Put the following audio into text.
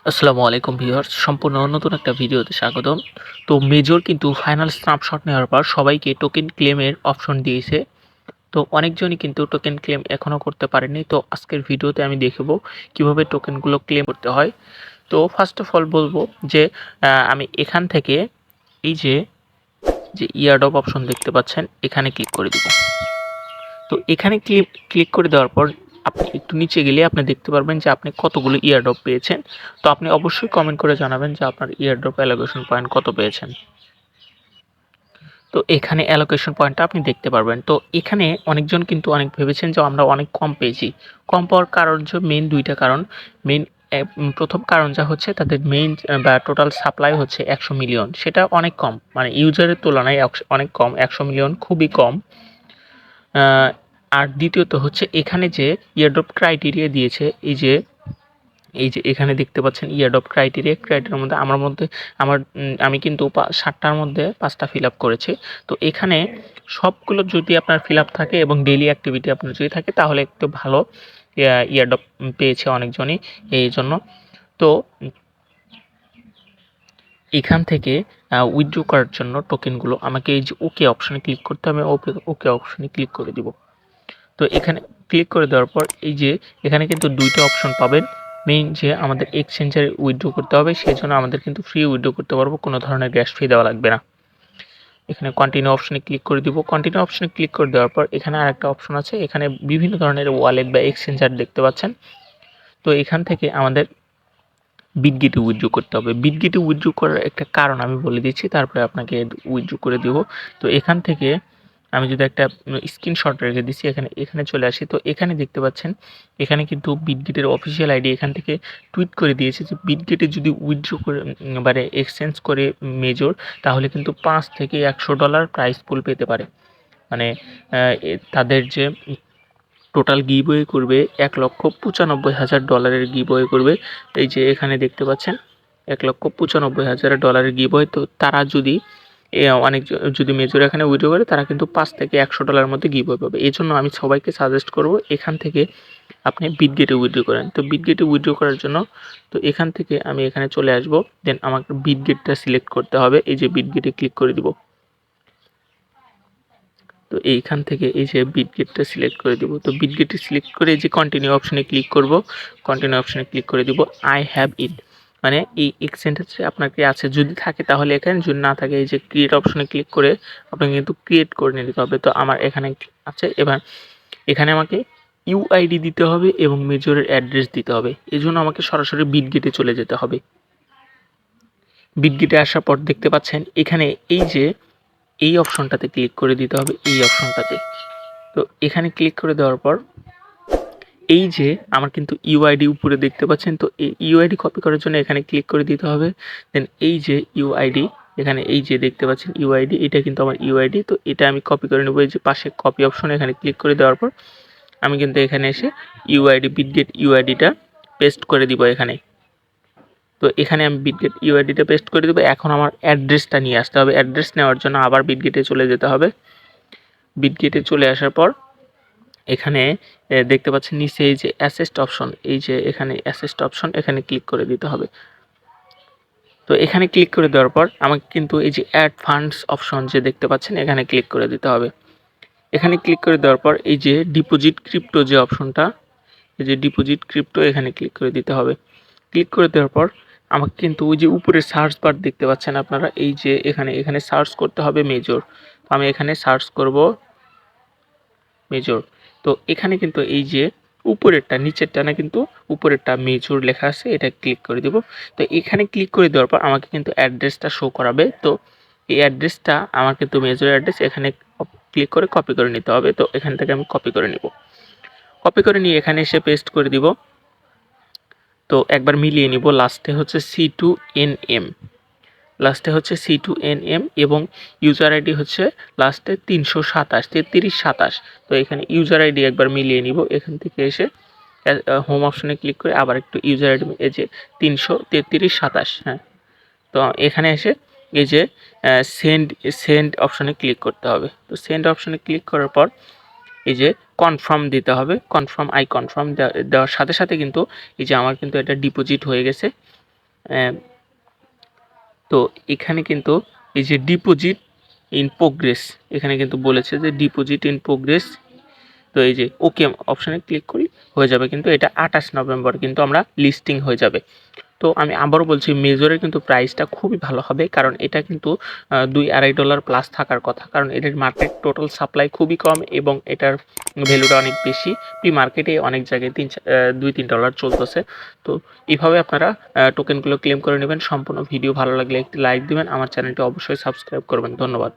আসসালামু আলাইকুম ভিউয়ার্স, সম্পূর্ণ নতুন একটা ভিডিওতে স্বাগতম। তো মেজর কিন্তু ফাইনাল স্ন্যাপশট নেওয়ার পর সবাইকে টোকেন ক্লেমের অপশন দিয়েছে। তো অনেকজনই কিন্তু টোকেন ক্লেম এখনও করতে পারেনি। তো আজকের ভিডিওতে আমি দেখাবো কিভাবে টোকেনগুলো ক্লেম করতে হয়। তো ফার্স্ট অফ অল বলবো যে আমি এখান থেকে এই যে ইয়ারড্রপ অপশন দেখতে পাচ্ছেন, এখানে ক্লিক করে দিব। তো এখানে ক্লিক করে দেওয়ার পর আপনি একটু নিচে গেলে আপনি দেখতে পারবেন যে আপনি কতগুলো ইয়ারড্রপ পেয়েছেন। তো আপনি অবশ্যই কমেন্ট করে জানাবেন যে আপনার ইয়ারড্রপ অ্যালোকেশন পয়েন্ট কত পেয়েছেন। তো এখানে অ্যালোকেশন পয়েন্টটা আপনি দেখতে পারবেন। তো এখানে অনেকজন কিন্তু অনেক ভেবেছেন যে আমরা অনেক কম পেয়েছি। কম পাওয়ার কারণ যে মেইন দুইটা কারণ। মেইন প্রথম কারণ যা হচ্ছে তাদের মেইন বা টোটাল সাপ্লাই হচ্ছে 100 মিলিয়ন, সেটা অনেক কম, মানে ইউজারের তুলনায় অনেক কম। 100 মিলিয়ন খুবই কম। আর দ্বিতীয়ত হচ্ছে এখানে যে ইয়ারড্রপ ক্রাইটেরিয়া দিয়েছে, এই যে এখানে দেখতে পাচ্ছেন ইয়ারড্রপ ক্রাইটেরিয়ার মধ্যে আমি কিন্তু 60টার মধ্যে 5টা ফিল আপ করেছি। তো এখানে সবগুলো যদি আপনার ফিল আপ থাকে এবং ডেইলি অ্যাক্টিভিটি আপনার যদি থাকে তাহলে একটু ভালো ইয়ারড্রপ পেয়েছে অনেকজনই এই জন্য। তো এখান থেকে উইথড্র করার জন্য টোকেনগুলো আমাকে এই যে ওকে অপশনে ক্লিক করতে হবে। ওকে অপশনে ক্লিক করে দিব। তো এখানে ক্লিক করে দেওয়ার পর এই যে এখানে কিন্তু দুইটা অপশন পাবেন। মেইন যে আমাদের এক্সচেঞ্জারে উইথড্র করতে হবে, সেই জন্য আমাদের কিন্তু ফ্রি উইথড্র করতে পারবো, কোনো ধরনের গ্যাস ফি দেওয়া লাগবে না। এখানে কন্টিনিউ অপশনে ক্লিক করে দিব। কন্টিনিউ অপশনে ক্লিক করে দেওয়ার পর এখানে আরেকটা অপশন আছে, এখানে বিভিন্ন ধরনের ওয়ালেট বা এক্সচেঞ্জার দেখতে পাচ্ছেন। তো এখান থেকে আমাদের বিটগেটে উইথড্র করতে হবে। বিটগেটে উইথড্র করার একটা কারণ আমি বলে দিচ্ছি, তারপরে আপনাকে উইথড্র করে দিব। তো এখান থেকে আমি যদি একটা স্ক্রিনশট রেখে দিচ্ছি, এখানে চলে আসি। তো এখানে দেখতে পাচ্ছেন, এখানে কিন্তু বিটগেটের অফিসিয়াল আইডি এখান থেকে টুইট করে দিয়েছে যে বিটগেটে যদি উইথড্র করে মানে এক্সচেঞ্জ করে মেজর, তাহলে কিন্তু $5 থেকে $100 প্রাইস পুল পেতে পারে। মানে তাদের যে টোটাল গিভওয়ে করবে $1,95,000 গিভওয়ে করবে। এই যে এখানে দেখতে পাচ্ছেন $1,95,000 গিভওয়ে। তো তারা যদি যদি মেজর এখানে উইথড্র করে, তারা কিন্তু $5 থেকে $100 মধ্যে গিভওয়ে পাবে। এই জন্য আমি সবাইকে সাজেস্ট করব এখান থেকে আপনি বিটগেটে উইথড্র করেন। তো বিটগেটে উইথড্র করার জন্য তো এখান থেকে আমি এখানে চলে আসব। দেন আমাকে বিটগেটটা সিলেক্ট করতে হবে। এই যে বিটগেটে ক্লিক করে দিব। তো এইখান থেকে এই যে বিটগেটটা সিলেক্ট করে দিব। তো বিটগেটে সিলেক্ট করে এই যে কন্টিনিউ অপশনে ক্লিক করব। কন্টিনিউ অপশনে ক্লিক করে দিব। আই হ্যাভ ইট, মানে এই এক্সচেঞ্জটা আপনার কি আছে, যদি থাকে তাহলে এখানে, যদি না থাকে এই যে ক্রিয়েট অপশনে ক্লিক করে আপনাকে কিন্তু ক্রিয়েট করে নিতে হবে। তো আমার এখানে আছে। এবার এখানে আমাকে ইউআইডি দিতে হবে এবং মেজরের অ্যাড্রেস দিতে হবে। এই জন্য আমাকে সরাসরি বিটগেটে চলে যেতে হবে। বিটগেটে আসার পর দেখতে পাচ্ছেন এখানে এই যে এই অপশনটাতে ক্লিক করে দিতে হবে, এই অপশনটাতে। তো এখানে ক্লিক করে দেওয়ার পর এই যে আমার কিন্তু ইউআইডি উপরে দেখতে পাচ্ছেন। তো এই ইউআইডি কপি করার জন্য এখানে ক্লিক করে দিতে হবে। দেন এই যে ইউআইডি, এখানে এই যে দেখতে পাচ্ছেন ইউআইডি, এটা কিন্তু আমার ইউআইডি। তো এটা আমি কপি করে নেবো। এই যে পাশে কপি অপশন, এখানে ক্লিক করে দেওয়ার পর আমি কিন্তু এখানে এসে বিটগেট ইউআইডিটা পেস্ট করে দিব এখানে। তো এখানে আমি বিটগেট ইউআইডিটা পেস্ট করে দেবো। এখন আমার অ্যাড্রেসটা নিয়ে আসতে হবে। অ্যাড্রেস নেওয়ার জন্য আবার বিটগেটে চলে যেতে হবে। বিটগেটে চলে আসার পর এখানে দেখতে পাচ্ছেন নিচে এই যে অ্যাসেস্ট অপশন, এই যে এখানে অ্যাসেস্ট অপশন, এখানে ক্লিক করে দিতে হবে। তো এখানে ক্লিক করে দেওয়ার পর আমাকে কিন্তু এই যে অ্যাড ফান্ডস অপশন যে দেখতে পাচ্ছেন, এখানে ক্লিক করে দিতে হবে। এখানে ক্লিক করে দেওয়ার পর এই যে ডিপোজিট ক্রিপ্টো যে অপশনটা, এই যে ডিপোজিট ক্রিপ্টো, এখানে ক্লিক করে দিতে হবে। ক্লিক করে দেওয়ার পর আমাকে কিন্তু ওই যে উপরে সার্চ বার দেখতে পাচ্ছেন আপনারা, এই যে এখানে সার্চ করতে হবে মেজর। আমি এখানে সার্চ করব মেজর। তো এখানে কিন্তু এই যে উপরেরটা, নিচেরটা না, কিন্তু উপরেরটা মেজর লেখা আছে, এটা ক্লিক করে দেব। তো এখানে ক্লিক করে দেওয়ার পর আমাকে কিন্তু অ্যাড্রেসটা শো করাবে। তো এই অ্যাড্রেসটা আমার কিন্তু মেজর অ্যাড্রেস, এখানে ক্লিক করে কপি করে নিতে হবে। তো এখান থেকে আমি কপি করে নিব। কপি করে নিয়ে এখানে এসে পেস্ট করে দিব। তো একবার মিলিয়ে নিব। লাস্টে হচ্ছে C2NM, এবং ইউজার আইডি হচ্ছে লাস্টে 327 তো এখানে ইউজার আইডি একবার মিলিয়ে নিব। এখান থেকে এসে হোম অপশনে ক্লিক করে আবার একটু ইউজার আইডি, এই যে 33327, হ্যাঁ। তো এখানে এসে এই যে সেন্ড অপশনে ক্লিক করতে হবে। তো সেন্ড অপশনে ক্লিক করার পর এই যে কনফার্ম দিতে হবে। কনফার্ম দেওয়ার সাথে সাথে কিন্তু এই যে আমার কিন্তু এটা ডিপোজিট হয়ে গেছে। তো এখানে কিন্তু এই যে ডিপোজিট ইন প্রোগ্রেস, এখানে কিন্তু বলেছে যে ডিপোজিট ইন প্রোগ্রেস। তো এই যে ওকে অপশানে ক্লিক করি হয়ে যাবে, কিন্তু এটা 28 নভেম্বর কিন্তু আমরা লিস্টিং হয়ে যাবে। তো আমি আবারও বলছি মেজরের কিন্তু প্রাইসটা খুবই ভালো হবে, কারণ এটা কিন্তু $2-2.5 প্লাস থাকার কথা, কারণ এটার মার্কেট টোটাল সাপ্লাই খুবই কম এবং এটার ভ্যালুটা অনেক বেশি। প্রি মার্কেটে অনেক জায়গায় $2-3 চলতেছে। তো এইভাবে আপনারা টোকেনগুলো ক্লেম করে নেবেন। সম্পূর্ণ ভিডিও ভালো লাগলে একটি লাইক দিবেন, আমার চ্যানেলটি অবশ্যই সাবস্ক্রাইব করবেন। ধন্যবাদ।